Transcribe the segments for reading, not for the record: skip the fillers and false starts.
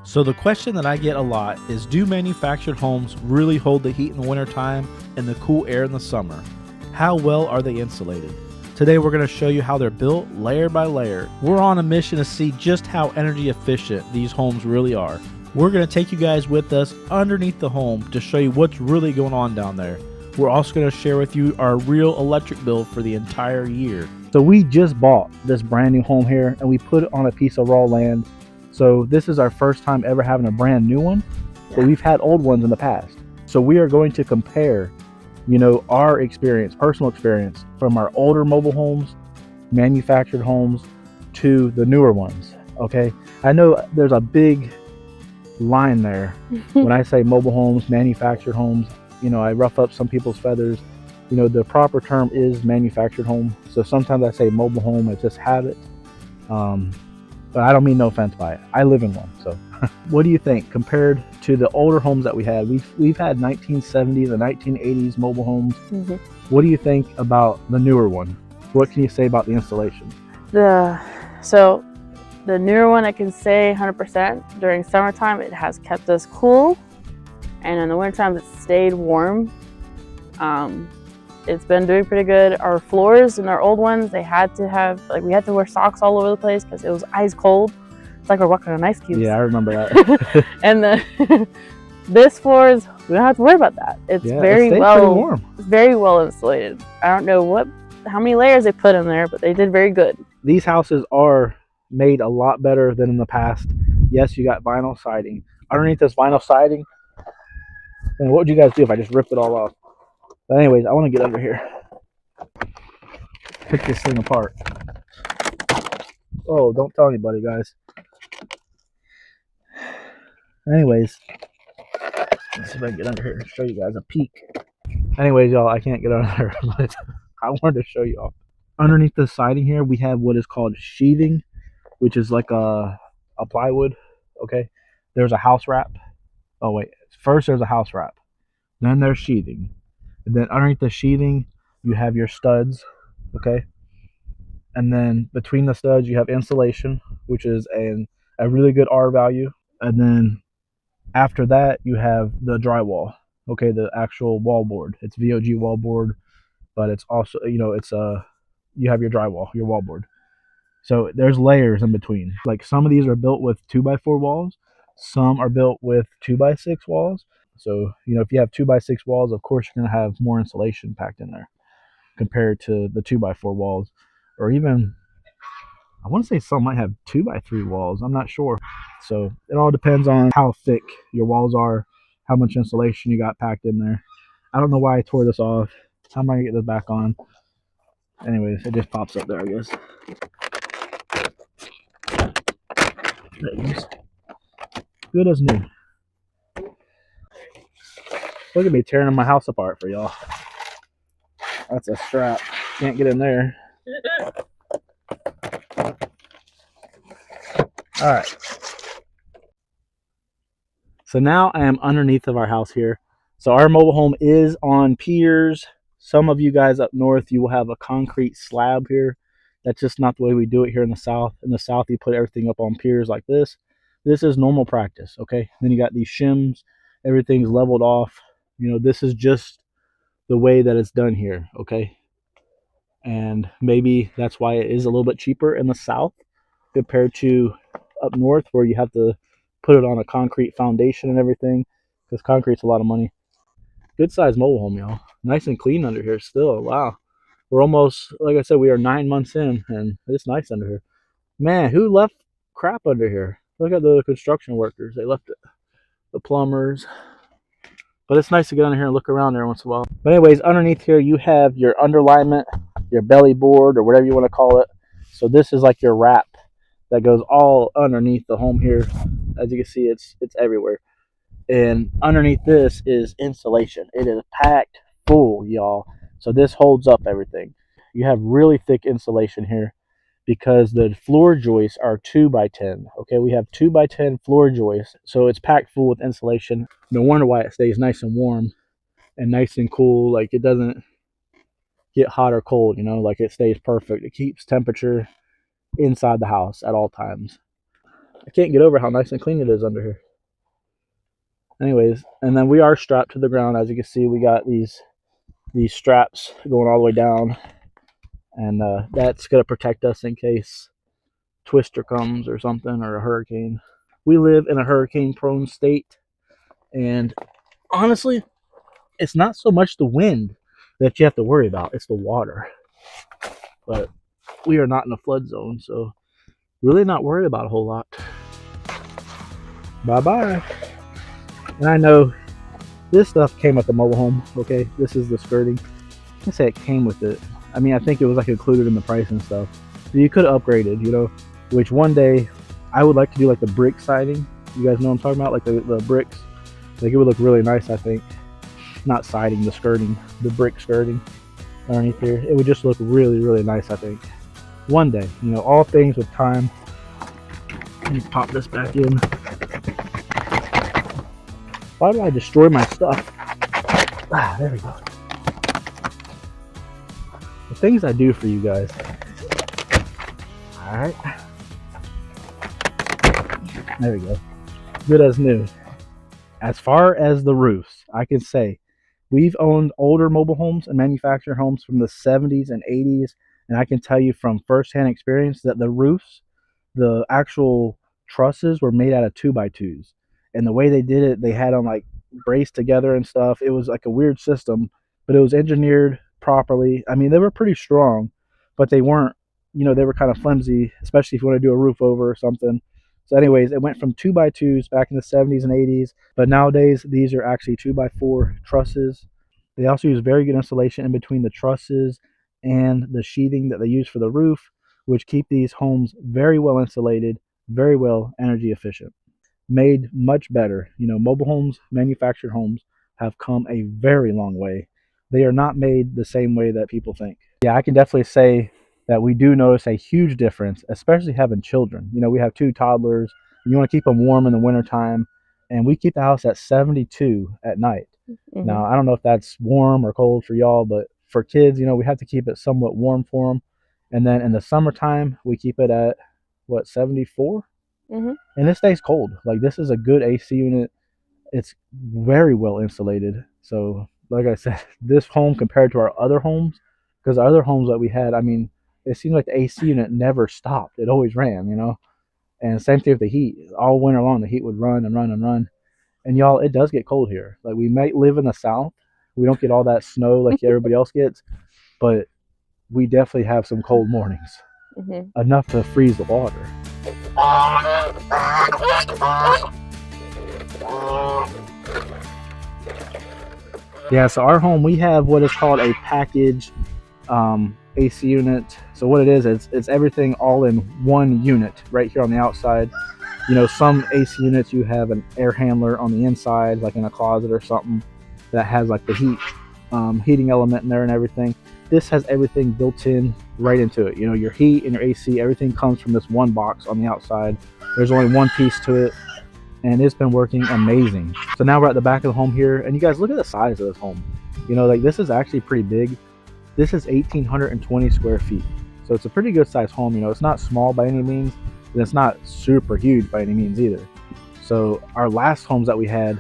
So the question that I get a lot is, do manufactured homes really hold the heat in the wintertime and the cool air in the summer? How well are they insulated? Today we're going to show you how they're built layer by layer. We're on a mission to see just how energy efficient these homes really are. We're going to take you guys with us underneath the home to show you what's really going on down there. We're also going to share with you our real electric bill for the entire year. So we just bought this brand new home here and we put it on a piece of raw land. So this is our first time ever having a brand new one, but we've had old ones in the past. So we are going to compare, our experience, personal experience from our older mobile homes, manufactured homes, to the newer ones, okay? I know there's a big line there when I say mobile homes, manufactured homes. I rough up some people's feathers. The proper term is manufactured home. So sometimes I say mobile home, it's just habit. But I don't mean no offense by it. I live in one. So what do you think compared to the older homes that we had? We've had 1970s and 1980s mobile homes. What do you think about the newer one? What can you say about the installation? So the newer one, I can say 100%. During summertime, it has kept us cool. And in the wintertime, it's stayed warm. It's been doing pretty good. Our floors in our old ones, they had to have, we had to wear socks all over the place because it was ice cold. It's like we're walking on ice cubes. Yeah, I remember that. And this floors, we don't have to worry about that. It's very warm. It's very well insulated. I don't know how many layers they put in there, but they did very good. These houses are made a lot better than in the past. Yes, you got vinyl siding. Underneath this vinyl siding, and what would you guys do if I just ripped it all off? But anyways, I want to get under here. Pick this thing apart. Oh, don't tell anybody, guys. Anyways, let's see if I can get under here and show you guys a peek. Anyways, y'all, I can't get under there, but I wanted to show y'all. Underneath the siding here, we have what is called sheathing, which is like a plywood, okay? There's a house wrap. Oh, wait. First, there's a house wrap. Then there's sheathing. And then underneath the sheathing, you have your studs, okay? And then between the studs, you have insulation, which is a really good R value. And then after that, you have the drywall, okay? The actual wallboard. It's VOG wallboard, but it's also, you have your drywall, your wallboard. So there's layers in between. Like some of these are built with 2x4 walls. Some are built with 2x6 walls. So, if you have 2x6 walls, of course, you're going to have more insulation packed in there compared to the 2x4 walls. Or even, I want to say some might have 2x3 walls. I'm not sure. So it all depends on how thick your walls are, how much insulation you got packed in there. I don't know why I tore this off. How am I going to get this back on? Anyways, it just pops up there, I guess. Good as new. Look at me tearing my house apart for y'all. That's a strap. Can't get in there. Alright. So now I am underneath of our house here. So our mobile home is on piers. Some of you guys up north, you will have a concrete slab here. That's just not the way we do it here in the south. In the south, you put everything up on piers like this. This is normal practice, okay? Then you got these shims. Everything's leveled off. This is just the way that it's done here, okay? And maybe that's why it is a little bit cheaper in the south compared to up north, where you have to put it on a concrete foundation and everything, because concrete's a lot of money. Good size mobile home, y'all. Nice and clean under here still. Wow. We're almost, like I said, we are 9 months in, and it's nice under here. Man, who left crap under here? Look at the construction workers. They left it. The plumbers. But it's nice to get under here and look around there once in a while. But anyways, underneath here, you have your underlayment, your belly board, or whatever you want to call it. So this is like your wrap that goes all underneath the home here. As you can see, it's everywhere. And underneath this is insulation. It is packed full, y'all. So this holds up everything. You have really thick insulation here because the floor joists are 2x10. Okay, we have 2x10 floor joists, so it's packed full with insulation. No wonder why it stays nice and warm and nice and cool. Like, it doesn't get hot or cold, like it stays perfect. It keeps temperature inside the house at all times. I can't get over how nice and clean it is under here. Anyways, and then we are strapped to the ground. As you can see, we got these straps going all the way down, and that's gonna protect us in case twister comes or something, or a hurricane. We live in a hurricane prone state, and honestly, it's not so much the wind that you have to worry about, it's the water. But we are not in a flood zone, so really not worried about a whole lot. Bye bye. And I know this stuff came with the mobile home. Okay, this is the skirting. I can say it came with it. I mean, I think it was like included in the price and stuff. You could have upgraded, you know, which one day I would like to do, like the brick siding. You guys know what I'm talking about, like the bricks. Like it would look really nice, I think. Not siding, the skirting, the brick skirting underneath here. It would just look really, really nice, I think. One day, you know, all things with time. Let me pop this back in. Why do I destroy my stuff? Ah, there we go. The things I do for you guys. Alright. There we go. Good as new. As far as the roofs, I can say we've owned older mobile homes and manufactured homes from the 70s and 80s, and I can tell you from firsthand experience that the roofs, the actual trusses were made out of 2x2s, and the way they did it, they had them like braced together and stuff. It was like a weird system, but it was engineered properly. I mean, they were pretty strong, but they weren't, you know, they were kind of flimsy, especially if you want to do a roof over or something. So anyways, it went from 2x2s back in the 70s and 80s, but nowadays these are actually 2x4 trusses. They also use very good insulation in between the trusses and the sheathing that they use for the roof, which keep these homes very well insulated, very well energy efficient. Made much better. You know, mobile homes, manufactured homes have come a very long way. They are not made the same way that people think. Yeah, I can definitely say that we do notice a huge difference, especially having children. You know, we have 2 toddlers, and you want to keep them warm in the wintertime, and we keep the house at 72 at night. Mm-hmm. Now, I don't know if that's warm or cold for y'all, but for kids, you know, we have to keep it somewhat warm for them. And then in the summertime, we keep it at, what, 74? Mm-hmm. And it stays cold. Like, this is a good AC unit. It's very well insulated. So, like I said, this home compared to our other homes, because our other homes that we had, I mean, it seemed like the AC unit never stopped. It always ran, you know. And same thing with the heat. All winter long, the heat would run and run and run. And y'all, it does get cold here. Like, we might live in the South. We don't get all that snow like everybody else gets, but we definitely have some cold mornings. Mm-hmm. Enough to freeze the water. Yeah, so our home, we have what is called a package AC unit. So what it is, it's everything all in one unit right here on the outside. You know, some AC units, you have an air handler on the inside, like in a closet or something, that has like the heating element in there and everything. This has everything built in right into it. You know, your heat and your AC, everything comes from this one box on the outside. There's only one piece to it, and it's been working amazing. So now we're at the back of the home here, and you guys look at the size of this home. You know, like, this is actually pretty big. This is 1,820 square feet. So it's a pretty good sized home. You know, it's not small by any means, and it's not super huge by any means either. So our last homes that we had,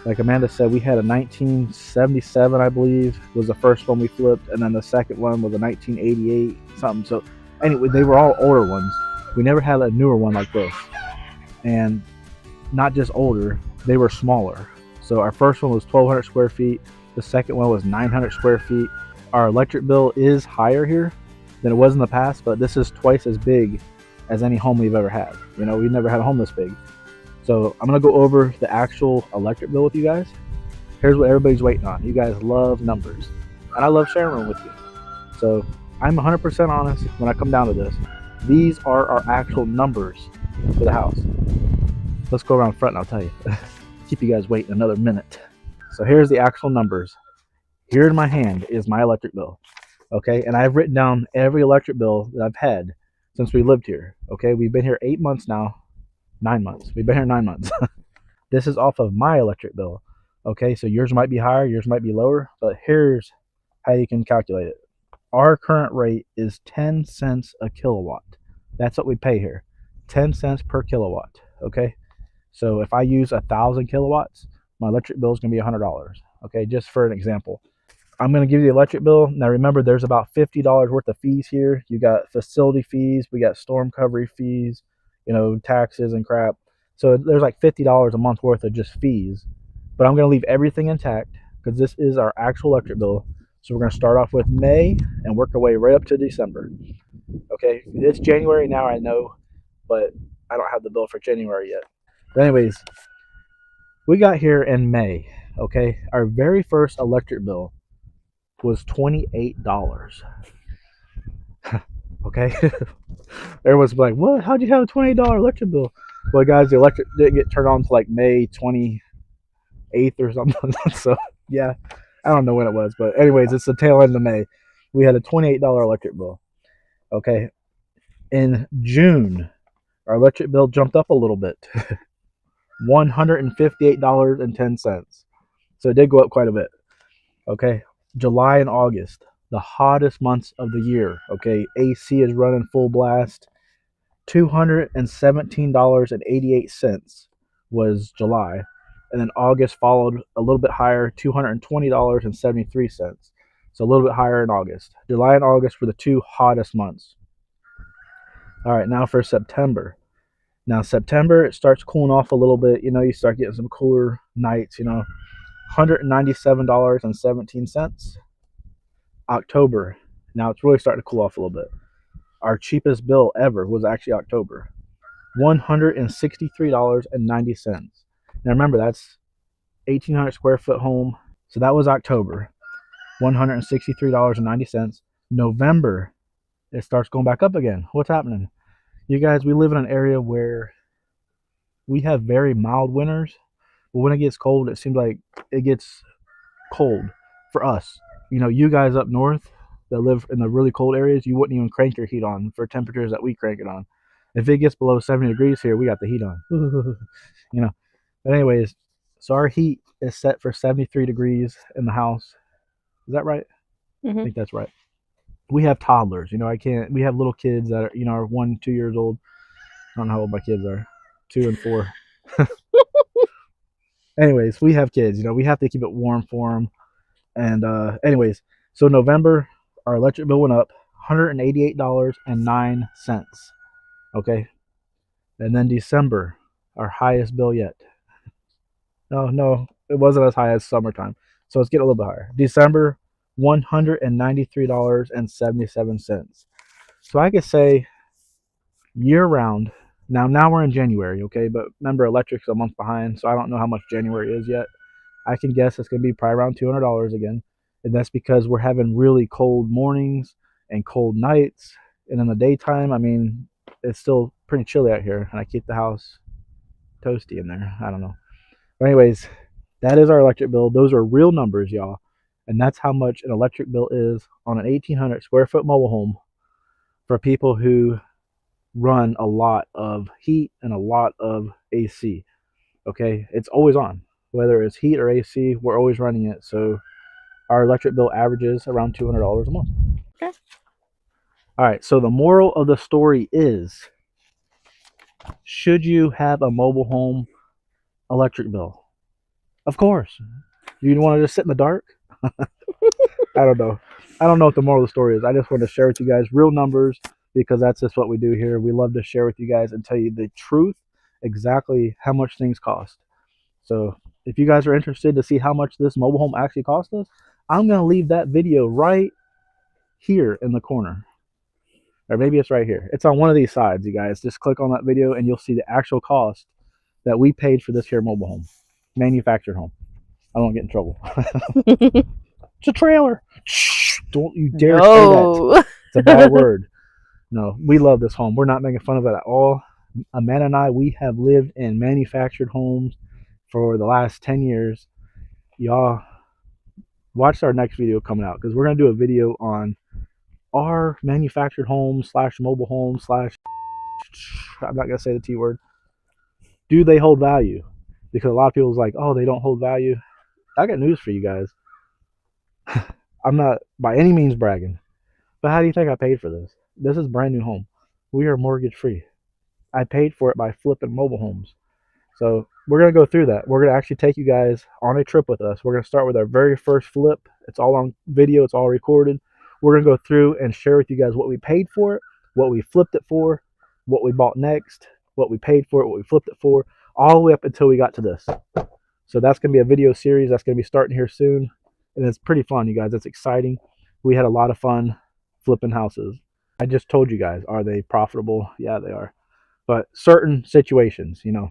like Amanda said, we had a 1977, I believe, was the first one we flipped, and then the second one was a 1988 something. So anyway, they were all older ones. We never had a newer one like this. And not just older, they were smaller. So our first one was 1,200 square feet. The second one was 900 square feet. Our electric bill is higher here than it was in the past, but this is twice as big as any home we've ever had. You know, we've never had a home this big. So I'm going to go over the actual electric bill with you guys. Here's what everybody's waiting on. You guys love numbers, and I love sharing them with you. So I'm 100% honest when I come down to this. These are our actual numbers for the house. Let's go around front and I'll tell you. Keep you guys waiting another minute. So here's the actual numbers. Here in my hand is my electric bill. Okay, and I've written down every electric bill that I've had since we lived here. Okay, we've been here 8 months now. 9 months. We've been here 9 months. This is off of my electric bill. Okay, so yours might be higher, yours might be lower, but here's how you can calculate it. Our current rate is 10 cents a kilowatt. That's what we pay here. 10 cents per kilowatt. Okay, so if I use 1,000 kilowatts, my electric bill is going to be $100. Okay, just for an example. I'm going to give you the electric bill. Now remember, there's about $50 worth of fees here. You got facility fees, we got storm recovery fees, taxes and crap. So there's like $50 a month worth of just fees. But I'm going to leave everything intact because this is our actual electric bill. So we're going to start off with May and work our way right up to December. Okay, it's January now, I know, but I don't have the bill for January yet. But anyways, we got here in May. Okay, our very first electric bill was $28. Okay, everyone's like, "What? How'd you have a $28 electric bill?" Well, guys, the electric didn't get turned on until like May 28th or something. So yeah, I don't know when it was, but anyways, it's the tail end of May. We had a $28 electric bill. Okay, in June, our electric bill jumped up a little bit, $158.10. So it did go up quite a bit. Okay, July and August, the hottest months of the year. Okay, AC is running full blast. $217.88 was July, and then August followed a little bit higher, $220.73. So a little bit higher in August. July and August were the two hottest months. All right, now for September. Now September, it starts cooling off a little bit. You start getting some cooler nights. $197.17. October. Now it's really starting to cool off a little bit. Our cheapest bill ever was actually October. $163.90. Now remember, that's 1,800 square foot home. So that was October. $163.90. November, it starts going back up again. What's happening? You guys, we live in an area where we have very mild winters, but when it gets cold, it seems like it gets cold for us. You guys up north that live in the really cold areas, you wouldn't even crank your heat on for temperatures that we crank it on. If it gets below 70 degrees here, we got the heat on. you know. But anyways, so our heat is set for 73 degrees in the house. Is that right? I think that's right. We have toddlers. I can't. We have little kids that are 1, 2 years old. I don't know how old my kids are. 2 and 4. Anyways, we have kids. We have to keep it warm for them. And anyways, so November, our electric bill went up $188.09. Okay. And then December, our highest bill yet. No, it wasn't as high as summertime. So let's get a little bit higher. December, $193.77. So I could say year round. Now we're in January, okay? But remember, electric's a month behind, so I don't know how much January is yet. I can guess it's going to be probably around $200 again. And that's because we're having really cold mornings and cold nights. And in the daytime, it's still pretty chilly out here. And I keep the house toasty in there. I don't know. But anyways, that is our electric bill. Those are real numbers, y'all. And that's how much an electric bill is on an 1,800 square foot mobile home for people who run a lot of heat and a lot of AC. Okay, it's always on. Whether it's heat or AC, we're always running it. So our electric bill averages around $200 a month. Okay. All right, so the moral of the story is, should you have a mobile home electric bill? Of course. You want to just sit in the dark? I don't know. I don't know what the moral of the story is. I just want to share with you guys real numbers because that's just what we do here. We love to share with you guys and tell you the truth, exactly how much things cost. So if you guys are interested to see how much this mobile home actually cost us, I'm going to leave that video right here in the corner. Or maybe it's right here. It's on one of these sides, you guys. Just click on that video and you'll see the actual cost that we paid for this here mobile home. Manufactured home. I don't get in trouble. It's a trailer. Shh, don't you dare say that. It's a bad word. No, we love this home. We're not making fun of it at all. Amanda and I, we have lived in manufactured homes for the last 10 years. Y'all, watch our next video coming out because we're going to do a video on our manufactured home / mobile home / I'm not going to say the T word. Do they hold value? Because a lot of people's like, oh, they don't hold value. I got news for you guys. I'm not by any means bragging, but how do you think I paid for this? This is a brand new home. We are mortgage free. I paid for it by flipping mobile homes. So we're going to go through that. We're going to actually take you guys on a trip with us. We're going to start with our very first flip. It's all on video. It's all recorded. We're going to go through and share with you guys what we paid for it, what we flipped it for, what we bought next, what we paid for it, what we flipped it for, all the way up until we got to this. So that's going to be a video series that's going to be starting here soon. And it's pretty fun, you guys. It's exciting. We had a lot of fun flipping houses. I just told you guys, are they profitable? Yeah, they are. But certain situations, you know,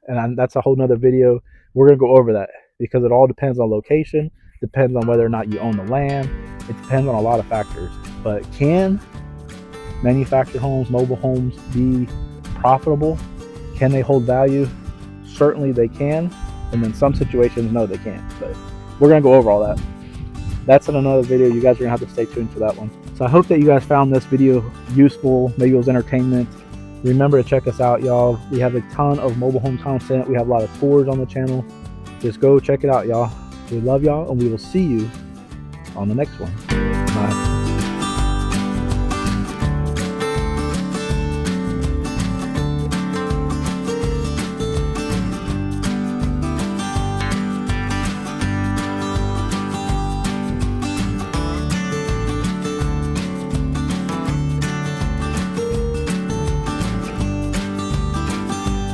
and that's a whole nother video. We're going to go over that because it all depends on location, depends on whether or not you own the land. It depends on a lot of factors. But can manufactured homes, mobile homes be profitable? Can they hold value? Certainly they can. And in some situations, no, they can't. But we're going to go over all that. That's in another video. You guys are going to have to stay tuned for that one. So I hope that you guys found this video useful. Maybe it was entertainment. Remember to check us out, y'all. We have a ton of mobile home content. We have a lot of tours on the channel. Just go check it out, y'all. We love y'all, and we will see you on the next one. Bye.